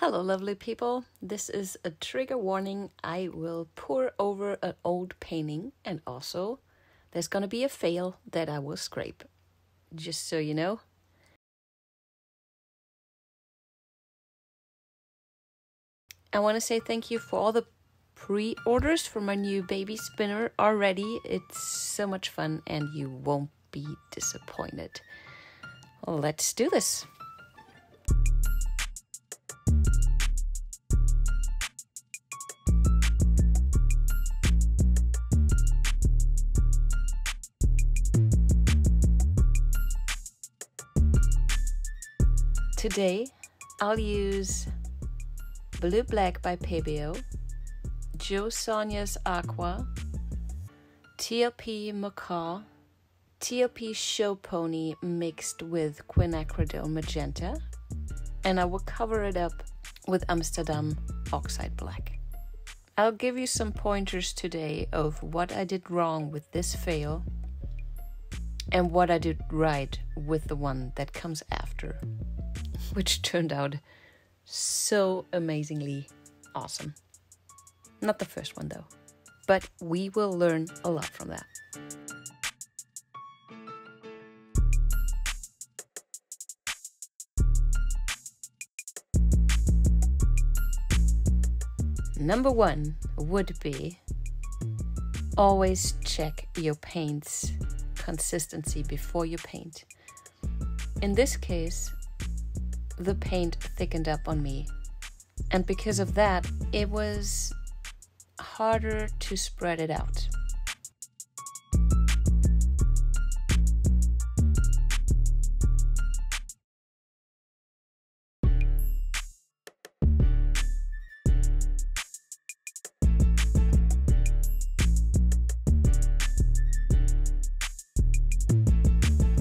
Hello lovely people, this is a trigger warning. I will pour over an old painting and also there's gonna be a fail that I will scrape, just so you know. I want to say thank you for all the pre-orders for my new baby spinner already. It's so much fun and you won't be disappointed. Let's do this. Today, I'll use Blue Black by Pebeo, Joe Sonia's Aqua, TLP Macaw, TLP Show Pony mixed with quinacridone magenta, and I will cover it up with Amsterdam Oxide Black. I'll give you some pointers today of what I did wrong with this fail and what I did right with the one that comes after, which turned out so amazingly awesome. Not the first one though, but we will learn a lot from that. Number one would be always check your paint's consistency before you paint. In this case, the paint thickened up on me, and because of that, it was harder to spread it out.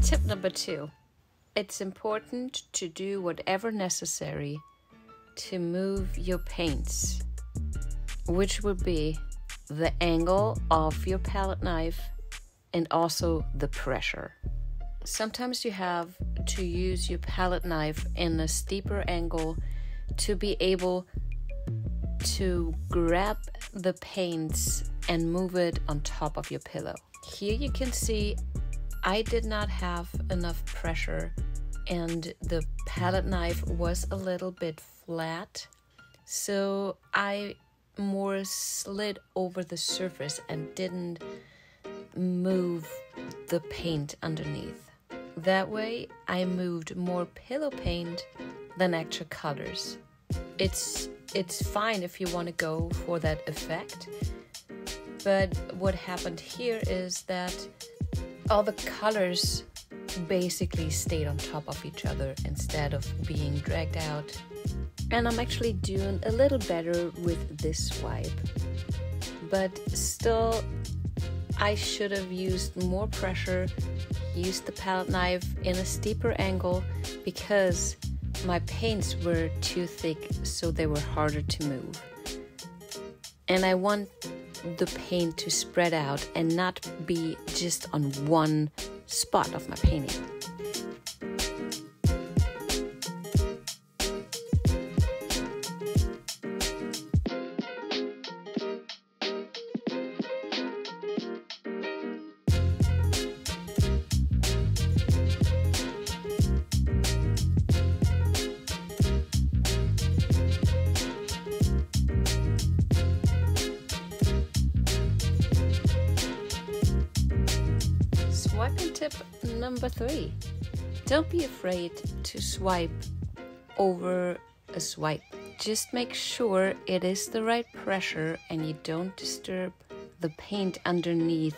Tip number 2. It's important to do whatever necessary to move your paints, which would be the angle of your palette knife and also the pressure. Sometimes you have to use your palette knife in a steeper angle to be able to grab the paints and move it on top of your pillow. Here you can see I did not have enough pressure and the palette knife was a little bit flat, so I more slid over the surface and didn't move the paint underneath. That way I moved more pillow paint than actual colors. It's fine if you want to go for that effect, but what happened here is that all the colors basically stayed on top of each other instead of being dragged out. And I'm actually doing a little better with this swipe, but still I should have used more pressure, used the palette knife in a steeper angle because my paints were too thick, so they were harder to move. And I want the paint to spread out and not be just on one spot of my painting. Swiping tip number 3. Don't be afraid to swipe over a swipe. Just make sure it is the right pressure and you don't disturb the paint underneath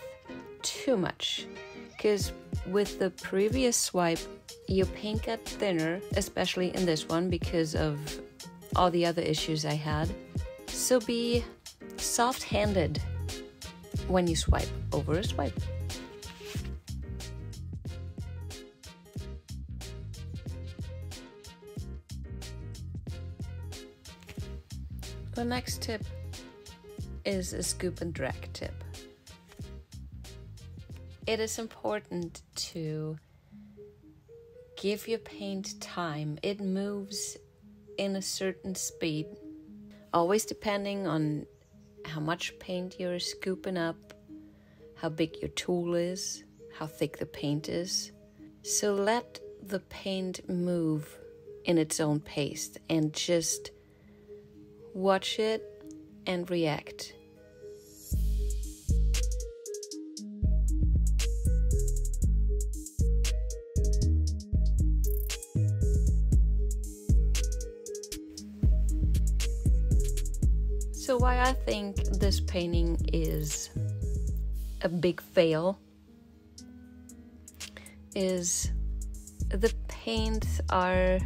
too much. Because with the previous swipe, your paint got thinner, especially in this one because of all the other issues I had. So be soft-handed when you swipe over a swipe. The next tip is a scoop and drag tip. It is important to give your paint time. It moves in a certain speed, always depending on how much paint you're scooping up, how big your tool is, how thick the paint is. So let the paint move in its own pace and just watch it and react. So why I think this painting is a big fail is the paints are,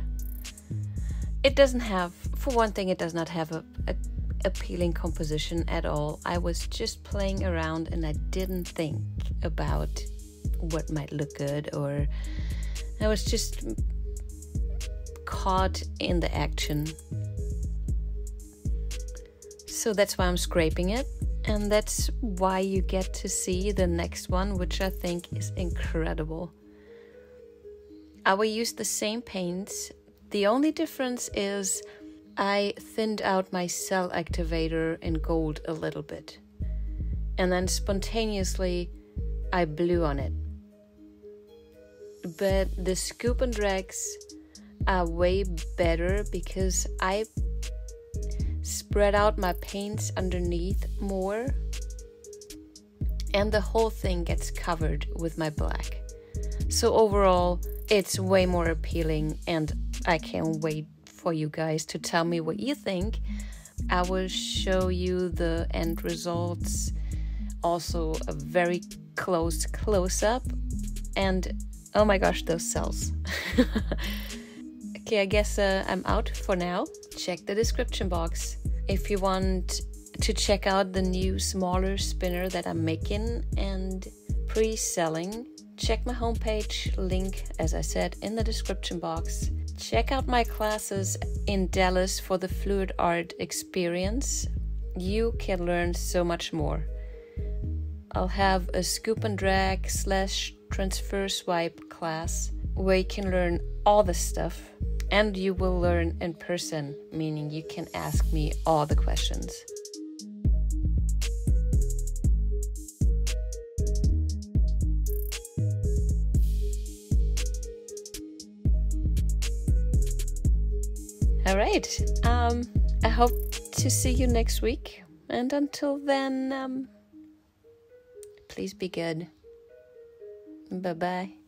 it doesn't have, for one thing, it does not have a appealing composition at all. I was just playing around and I didn't think about what might look good, or I was just caught in the action. So that's why I'm scraping it, and that's why you get to see the next one, which I think is incredible. I will use the same paints. The only difference is I thinned out my cell activator in gold a little bit, and then spontaneously I blew on it. But the scoop and drags are way better because I spread out my paints underneath more, and the whole thing gets covered with my black. So overall, it's way more appealing, and I can't wait for you guys to tell me what you think. I will show you the end results, also a very close-up, and oh my gosh, those cells. Okay, I guess I'm out for now. Check the description box if you want to check out the new smaller spinner that I'm making and pre-selling. Check my homepage, link as I said in the description box. Check out my classes in Dallas for the fluidart experience. You can learn so much more. I'll have a scoop and drag / transfer swipe class where you can learn all the stuff, and you will learn in person, meaning you can ask me all the questions. All right, I hope to see you next week, and until then, please be good. Bye-bye.